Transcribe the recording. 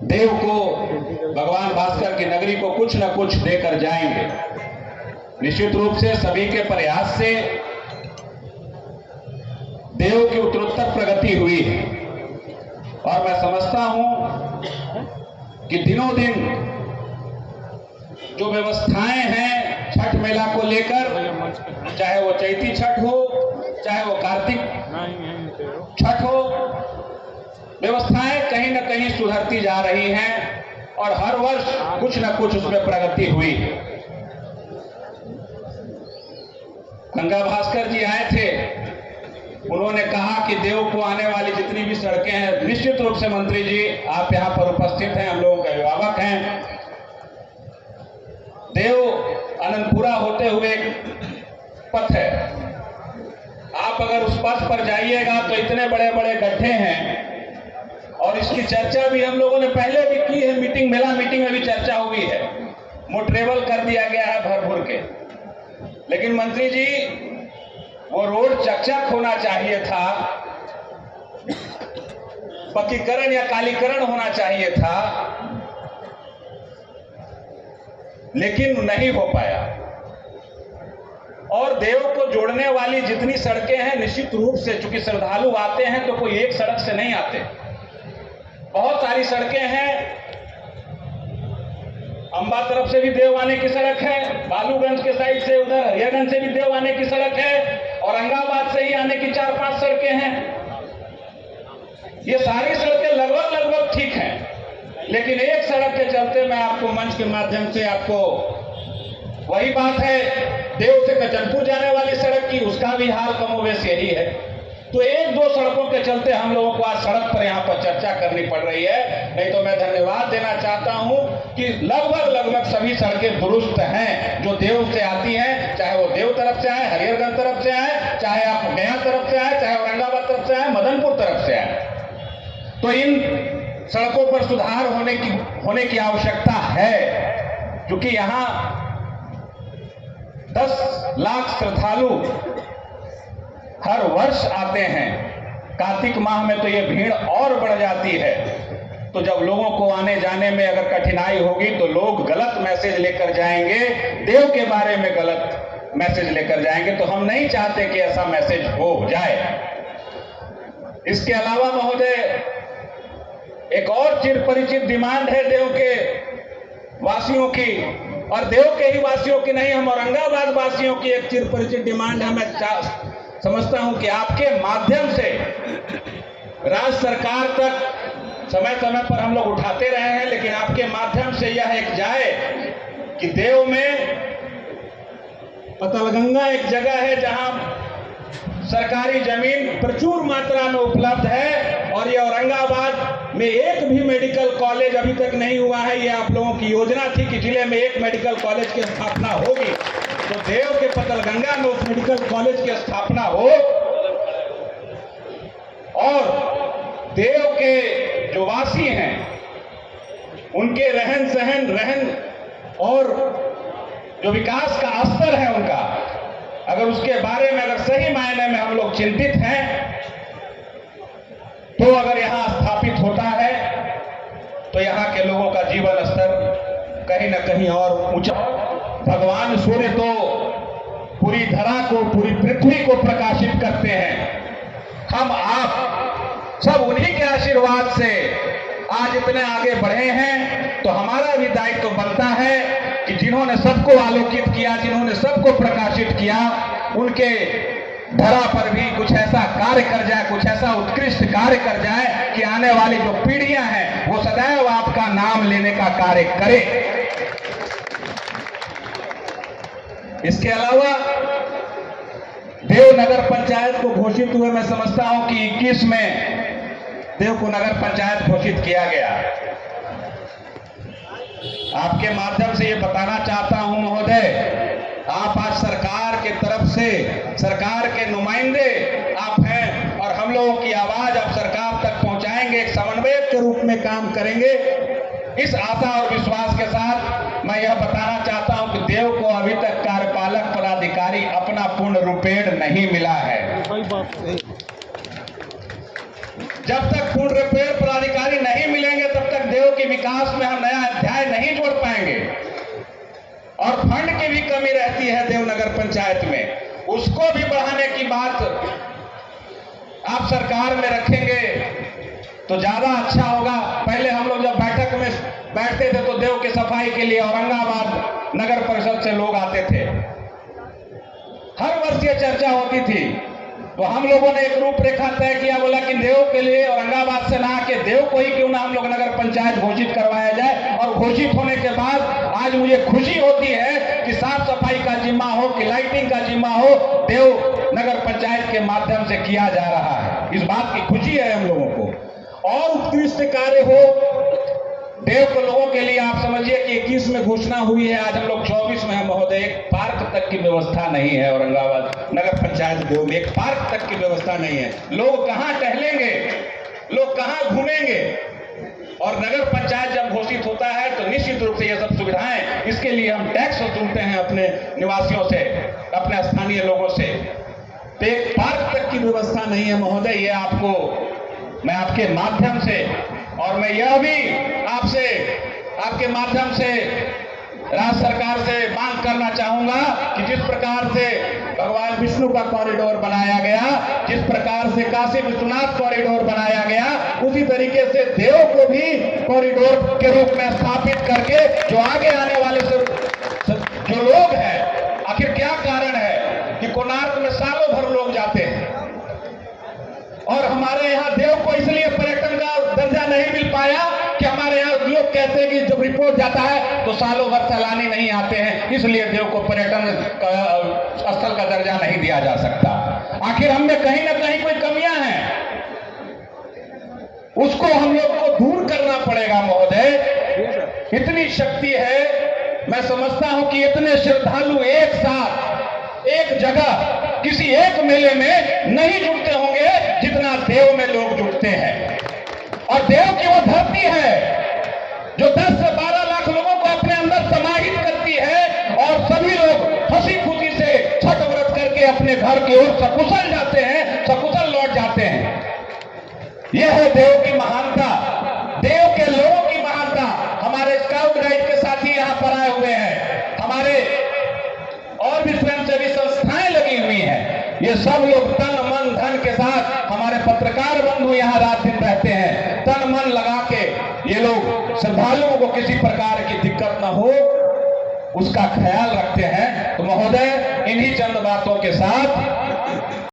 देव को, भगवान भास्कर की नगरी को कुछ न कुछ देकर जाएंगे। निश्चित रूप से सभी के प्रयास से देव की उत्तरोत्तर प्रगति हुई है और मैं समझता हूं कि दिनों दिन जो व्यवस्थाएं हैं छठ मेला को लेकर, चाहे वो चैती छठ हो, चाहे वो कार्तिक छठ हो, व्यवस्थाएं कहीं न कहीं सुधरती जा रही हैं और हर वर्ष कुछ न कुछ उसमें प्रगति हुई है। गंगा भास्कर जी आए थे, उन्होंने कहा कि देव को आने वाली जितनी भी सड़कें हैं, निश्चित रूप से मंत्री जी आप यहां पर उपस्थित हैं, हम लोगों के अभिभावक हैं, देव आनंदपुरा होते हुए पथ है, आप अगर उस पथ पर जाइएगा तो इतने बड़े बड़े गड्ढे हैं और इसकी चर्चा भी हम लोगों ने पहले भी की है, मीटिंग मेला मीटिंग में भी चर्चा हुई है, मोटरेबल कर दिया गया है भर भर के। लेकिन मंत्री जी वो रोड चकचक होना चाहिए था, पक्कीकरण या कालीकरण होना चाहिए था, लेकिन नहीं हो पाया। और देव को जोड़ने वाली जितनी सड़कें हैं, निश्चित रूप से चूंकि श्रद्धालु आते हैं तो कोई एक सड़क से नहीं आते, बहुत सारी सड़कें हैं। अंबा तरफ से भी देव आने की सड़क है, बालूगंज के साइड से उधर हरियागंज से भी देव आने की सड़क है, औरंगाबाद से ही आने की 4-5 सड़कें हैं। ये सारी सड़कें लगभग ठीक हैं, लेकिन एक सड़क के चलते मैं आपको मंच के माध्यम से आपको वही बात है, देव से कचनपुर जाने वाली सड़क की, उसका भी हाल कमोवेश यही है। तो एक दो सड़कों के चलते हम लोगों को आज सड़क पर यहाँ पर चर्चा करनी पड़ रही है, नहीं तो मैं धन्यवाद देना चाहता हूँ कि लगभग सभी सड़कें दुरुस्त हैं जो देव से आती हैं, चाहे वो देव तरफ से आए, हरिहरगंज तरफ से आए, चाहे आप गया तरफ से आए, चाहे औरंगाबाद तरफ से आए, मदनपुर तरफ से आए। तो इन सड़कों पर सुधार होने की आवश्यकता है, क्योंकि यहाँ 10 लाख श्रद्धालु हर वर्ष आते हैं। कार्तिक माह में तो ये भीड़ और बढ़ जाती है, तो जब लोगों को आने जाने में अगर कठिनाई होगी तो लोग गलत मैसेज लेकर जाएंगे, देव के बारे में गलत मैसेज लेकर जाएंगे, तो हम नहीं चाहते कि ऐसा मैसेज हो जाए। इसके अलावा महोदय, एक और चिर परिचित डिमांड है देव के वासियों की, और देव के ही वासियों की नहीं, हम औरंगाबाद वासियों की एक चिर परिचित डिमांड है। मैं समझता हूं कि आपके माध्यम से राज्य सरकार तक समय समय पर हम लोग उठाते रहे हैं, लेकिन आपके माध्यम से यह एक जाए कि देव में पतलगंगा एक जगह है जहां सरकारी जमीन प्रचुर मात्रा में उपलब्ध है, और ये औरंगाबाद में एक भी मेडिकल कॉलेज अभी तक नहीं हुआ है। ये आप लोगों की योजना थी कि जिले में एक मेडिकल कॉलेज की स्थापना होगी, तो देव के पतलगंगा में उस मेडिकल कॉलेज की स्थापना हो, और देव के जो वासी हैं उनके रहन और जो विकास का स्तर है उनका, अगर उसके बारे में अगर सही मायने में हम लोग चिंतित हैं, तो अगर यहां स्थापित होता है तो यहां के लोगों का जीवन स्तर कहीं ना कहीं और ऊंचा। भगवान सूर्य तो पूरी धरा को, पूरी पृथ्वी को प्रकाशित करते हैं। हम आप सब उन्हीं के आशीर्वाद से आज इतने आगे बढ़े हैं, तो हमारा भी दायित्व बनता है कि जिन्होंने सबको आलोकित किया, जिन्होंने सबको प्रकाशित किया, उनके धरा पर भी कुछ ऐसा कार्य कर जाए, कुछ ऐसा उत्कृष्ट कार्य कर जाए कि आने वाली जो पीढ़ियां हैं वो सदैव आपका नाम लेने का कार्य करे। इसके अलावा देव नगर पंचायत को घोषित हुए, मैं समझता हूं कि 21 में देव को नगर पंचायत घोषित किया गया। आपके माध्यम से ये बताना चाहता हूं महोदय, आप आज सरकार के तरफ से, सरकार के नुमाइंदे आप हैं, और हम लोगों की आवाज आप सरकार तक पहुंचाएंगे, एक समन्वयक के रूप में काम करेंगे। इस आशा और विश्वास के साथ मैं यह बताना चाहता हूं कि देव को अभी तक कार्यपालक पदाधिकारी अपना पूर्ण रूपेण नहीं मिला है। जब तक पूर्ण रूपेण पदाधिकारी नहीं मिलेंगे विकास में हम नया अध्याय नहीं जोड़ पाएंगे। और फंड की भी कमी रहती है देवनगर पंचायत में, उसको भी बढ़ाने की बात आप सरकार में रखेंगे तो ज्यादा अच्छा होगा। पहले हम लोग जब बैठक में बैठते थे तो देव की सफाई के लिए औरंगाबाद नगर परिषद से लोग आते थे, हर वर्ष ये चर्चा होती थी। तो हम लोगों ने एक रूपरेखा तय किया, बोला कि देव के लिए औरंगाबाद से ना आके देव को ही क्यों ना हम लोग नगर पंचायत घोषित करवाया जाए। और घोषित होने के बाद आज मुझे खुशी होती है कि साफ सफाई का जिम्मा हो कि लाइटिंग का जिम्मा हो, देव नगर पंचायत के माध्यम से किया जा रहा है। इस बात की खुशी है हम लोगों को। और उत्कृष्ट कार्य हो देव के लोगों के लिए, आप समझिए कि 21 में घोषणा हुई है, आज हम लोग 24 में हैं महोदय। एक पार्क तक की व्यवस्था नहीं है औरंगाबाद नगर पंचायत देव में, एक पार्क तक की व्यवस्था नहीं है। लोग कहां टहलेंगे, लोग कहां घूमेंगे। और नगर पंचायत जब घोषित होता है तो निश्चित रूप से ये सब सुविधाएं, इसके लिए हम टैक्स वसूलते हैं अपने निवासियों से, अपने स्थानीय लोगों से। तो एक पार्क तक की व्यवस्था नहीं है महोदय। ये आपको मैं आपके माध्यम से, और मैं यह भी आपसे आपके माध्यम से राज्य सरकार से मांग करना चाहूंगा कि जिस प्रकार से भगवान विष्णु का कॉरिडोर बनाया गया, जिस प्रकार से काशी विश्वनाथ कॉरिडोर बनाया गया, उसी तरीके से देव को भी कॉरिडोर के रूप में स्थापित करके जो आगे आने वाले जो लोग हैं, आखिर क्या कारण है कि कोणार्क में सालों भर लोग जाते हैं और हमारे यहाँ देव को इसलिए पर्यटन का दर्जा नहीं मिल पाया कि हमारे यहाँ लोग कहते हैं कि जब रिपोर्ट जाता है तो सालों भर सैलानी नहीं आते हैं, इसलिए देव को पर्यटन स्थल का दर्जा नहीं दिया जा सकता। आखिर हमें कहीं ना कहीं कोई कमियां हैं, उसको हम लोग को दूर करना पड़ेगा महोदय। इतनी शक्ति है, मैं समझता हूं कि इतने श्रद्धालु एक साथ एक जगह किसी एक मेले में नहीं जुटते होंगे जितना देव में लोग जुटते हैं। और देव की वो धरती है जो 10 से 12 लाख लोगों को अपने अंदर समाहित करती है और सभी लोग हंसी खुशी से छठ व्रत करके अपने घर की ओर सकुशल जाते हैं, सकुशल लौट जाते हैं। यह है देव की महानता, देव के लोगों की महानता। हमारे स्काउट गाइड के साथी यहाँ पर आए हुए हैं, हमारे और भी स्वयंसेवी संस्थाएं लगी हुई हैं। ये सब लोग तन मन धन के साथ, हमारे पत्रकार बंधु यहाँ रात दिन रहते हैं, तन मन लगा के ये लोग श्रद्धालुओं को किसी प्रकार की दिक्कत न हो उसका ख्याल रखते हैं। तो महोदय, इन्हीं चंद बातों के साथ